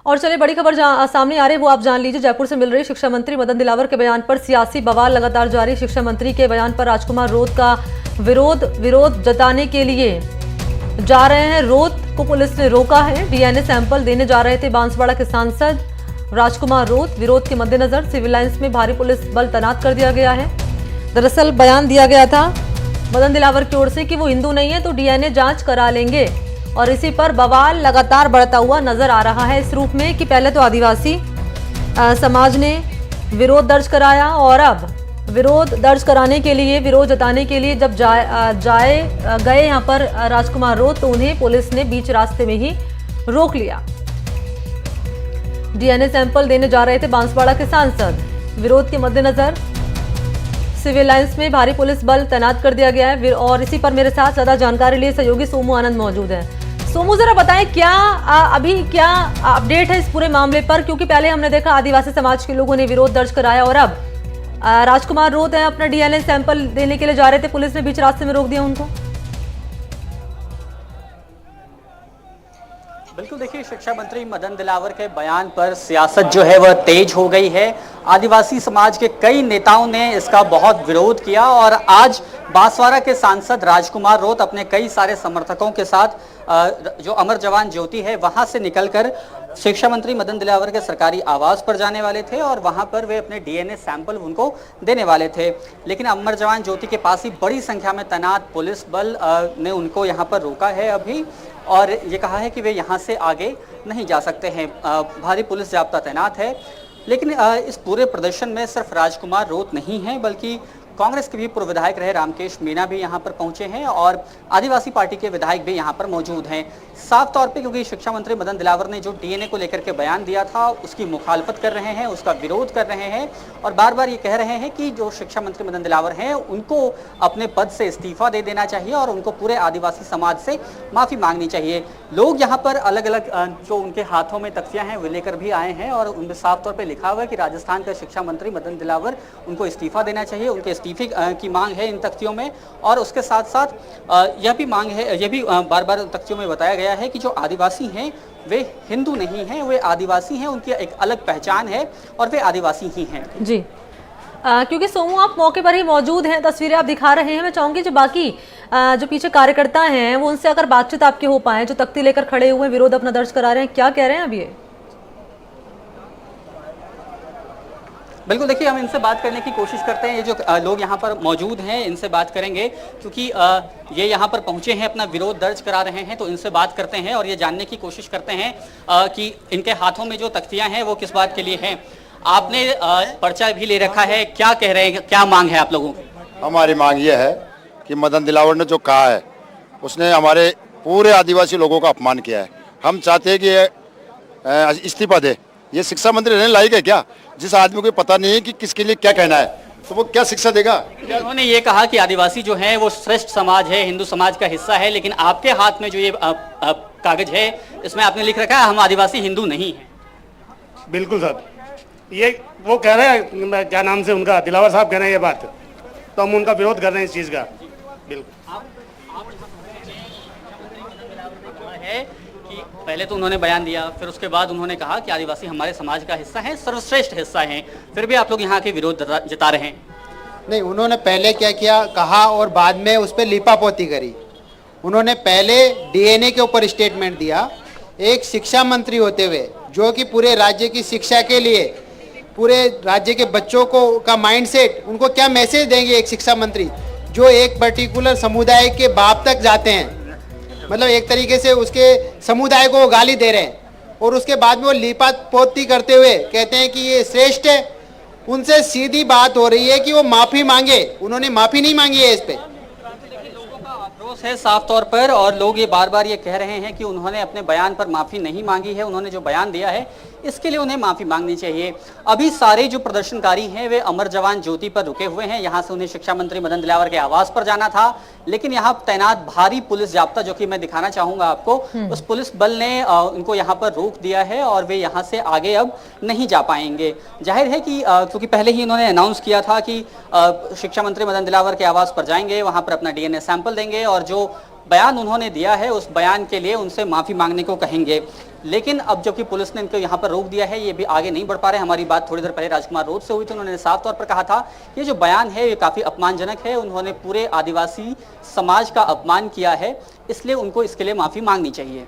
और चलिए बड़ी खबर सामने आ रही है वो आप जान लीजिए। जयपुर से मिल रही शिक्षा मंत्री मदन दिलावर के बयान पर सियासी बवाल लगातार जारी। शिक्षा मंत्री के बयान पर राजकुमार रोत का विरोध जताने के लिए जा रहे हैं। रोत को पुलिस ने रोका है। डीएनए सैंपल देने जा रहे थे बांसवाड़ा के सांसद राजकुमार रोत। विरोध के मद्देनजर सिविल लाइंस में भारी पुलिस बल तैनात कर दिया गया है। दरअसल बयान दिया गया था मदन दिलावर की ओर से कि वो हिंदू नहीं है तो डीएनए जांच करा लेंगे, और इसी पर बवाल लगातार बढ़ता हुआ नजर आ रहा है इस रूप में कि पहले तो आदिवासी समाज ने विरोध दर्ज कराया और अब विरोध दर्ज कराने के लिए, विरोध जताने के लिए जब गए यहाँ पर राजकुमार रोत, तो उन्हें पुलिस ने बीच रास्ते में ही रोक लिया। डीएनए सैंपल देने जा रहे थे बांसवाड़ा के सांसद। विरोध के मद्देनजर सिविल लाइंस में भारी पुलिस बल तैनात कर दिया गया है। और इसी पर मेरे साथ ज्यादा जानकारी लिए सहयोगी सोमू आनंद मौजूद है। सोमू, जरा बताएं अभी क्या अपडेट है इस पूरे मामले पर, क्योंकि पहले हमने देखा आदिवासी समाज के लोगों ने विरोध दर्ज कराया और अब राजकुमार रोत है अपना डीएनए सैंपल देने के लिए जा रहे थे, पुलिस ने बीच रास्ते में रोक दिया उनको। बिल्कुल, देखिए शिक्षा मंत्री मदन दिलावर के बयान पर सियासत जो है वह तेज हो गई है। आदिवासी समाज के कई नेताओं ने इसका बहुत विरोध किया और आज बांसवाड़ा के सांसद राजकुमार रोत अपने कई सारे समर्थकों के साथ जो अमर जवान ज्योति है वहां से निकलकर शिक्षा मंत्री मदन दिलावर के सरकारी आवास पर जाने वाले थे और वहां पर वे अपने डीएनए सैंपल उनको देने वाले थे। लेकिन अमर जवान ज्योति के पास ही बड़ी संख्या में तैनात पुलिस बल ने उनको यहां पर रोका है अभी, और ये कहा है कि वे यहाँ से आगे नहीं जा सकते हैं। भारी पुलिस जाब्ता तैनात है। लेकिन इस पूरे प्रदर्शन में सिर्फ राजकुमार रोत नहीं है, बल्कि कांग्रेस के भी पूर्व विधायक रहे रामकेश मीणा भी यहाँ पर पहुंचे हैं और आदिवासी पार्टी के विधायक भी यहाँ पर मौजूद हैं। साफ तौर पे क्योंकि शिक्षा मंत्री मदन दिलावर ने जो डीएनए को लेकर के बयान दिया था उसकी मुखालफत कर रहे हैं, उसका विरोध कर रहे हैं और बार बार ये कह रहे हैं कि जो शिक्षा मंत्री मदन दिलावर हैं उनको अपने पद से इस्तीफा दे देना चाहिए और उनको पूरे आदिवासी समाज से माफ़ी मांगनी चाहिए। लोग यहाँ पर अलग अलग जो उनके हाथों में तख्तियाँ हैं वो लेकर भी आए हैं और उनमें साफ तौर पर लिखा हुआ है कि राजस्थान का शिक्षा मंत्री मदन दिलावर उनको इस्तीफा देना चाहिए। उनके इस्तीफे की मांग है इन तख्तियों में, और उसके साथ साथ यह भी मांग है, यह भी बार बार तख्तियों में बताया गया है कि जो आदिवासी हैं वे हिंदू नहीं हैं, वे आदिवासी हैं, उनकी एक अलग पहचान है और वे आदिवासी ही हैं। जी, क्योंकि सोमू आप मौके पर ही मौजूद हैं, तस्वीरें आप दिखा रहे हैं, मैं चाहूंगी जो बाकी जो पीछे कार्यकर्ता हैं वो उनसे अगर बातचीत आपके हो पाए, जो तख्ती लेकर खड़े हुए विरोध अपना दर्ज करा रहे हैं, क्या कह रहे हैं अभी ये? बिल्कुल, देखिए हम इनसे बात करने की कोशिश करते हैं। ये जो लोग यहाँ पर मौजूद हैं इनसे बात करेंगे, क्योंकि ये यहाँ पर पहुँचे हैं, अपना विरोध दर्ज करा रहे हैं, तो इनसे बात करते हैं और ये जानने की कोशिश करते हैं कि इनके हाथों में जो तख्तियाँ हैं वो किस बात के लिए हैं। आपने पर्चा भी ले रखा है, क्या कह रहे हैं, क्या मांग है आप लोगों की? हमारी मांग ये है कि मदन दिलावर ने जो कहा है उसने हमारे पूरे आदिवासी लोगों का अपमान किया है। हम चाहते हैं कि ये इस्तीफा दे। ये शिक्षा मंत्री रहने लायक है क्या? जिस आदमी को पता नहीं है कि किसके लिए क्या कहना है तो वो क्या शिक्षा देगा? उन्होंने ये कहा कि आदिवासी जो है वो श्रेष्ठ समाज है, हिंदू समाज का हिस्सा है, लेकिन आपके हाथ में जो ये कागज है इसमें आपने लिख रखा है हम आदिवासी हिंदू नहीं हैं। बिल्कुल सर, ये वो कह रहे हैं, क्या नाम से उनका, दिलावर साहब कह रहे हैं ये बात, तो हम उनका विरोध कर रहे हैं इस चीज़ का। बिल्कुल है कि पहले तो उन्होंने बयान दिया, फिर उसके बाद उन्होंने कहा कि आदिवासी हमारे समाज का हिस्सा है, सर्वश्रेष्ठ हिस्सा है, फिर भी आप लोग यहाँ के विरोध जता रहे हैं। नहीं, उन्होंने पहले क्या किया कहा और बाद में उस पर लिपापोती करी। उन्होंने पहले डीएनए के ऊपर स्टेटमेंट दिया, एक शिक्षा मंत्री होते हुए जो कि पूरे राज्य की शिक्षा के लिए, पूरे राज्य के बच्चों को का माइंडसेट, उनको क्या मैसेज देंगे एक शिक्षा मंत्री जो एक पर्टिकुलर समुदाय के बाप तक जाते हैं, मतलब एक तरीके से उसके समुदाय को वो गाली दे रहे हैं और उसके बाद में वो लिपापोती करते हुए कहते हैं कि ये श्रेष्ठ है। उनसे सीधी बात हो रही है कि वो माफ़ी मांगे, उन्होंने माफ़ी नहीं मांगी है इस पे। लोगों का आक्रोश है साफ तौर पर और लोग ये बार बार ये कह रहे हैं कि उन्होंने अपने बयान पर माफ़ी नहीं मांगी है, उन्होंने जो बयान दिया है इसके लिए उन्हें माफ़ी मांगनी चाहिए। अभी सारे जो प्रदर्शनकारी हैं वे अमर जवान ज्योति पर रुके हुए हैं। यहाँ से उन्हें शिक्षा मंत्री मदन दिलावर के आवास पर जाना था, लेकिन यहाँ तैनात भारी पुलिस जाब्ता, जो कि मैं दिखाना चाहूंगा आपको, उस पुलिस बल ने उनको यहाँ पर रोक दिया है और वे यहाँ से आगे अब नहीं जा पाएंगे। जाहिर है कि क्योंकि पहले ही इन्होंने अनाउंस किया था कि शिक्षा मंत्री मदन दिलावर के आवास पर जाएंगे, वहाँ पर अपना डीएनए सैंपल देंगे और जो बयान उन्होंने दिया है उस बयान के लिए उनसे माफ़ी मांगने को कहेंगे। लेकिन अब जबकि पुलिस ने इनको यहाँ पर रोक दिया है, ये भी आगे नहीं बढ़ पा रहे। हमारी बात थोड़ी देर पहले राजकुमार रोड से हुई थी, उन्होंने साफ तौर पर कहा था कि ये जो बयान है ये काफ़ी अपमानजनक है, उन्होंने पूरे आदिवासी समाज का अपमान किया है, इसलिए उनको इसके लिए माफ़ी मांगनी चाहिए।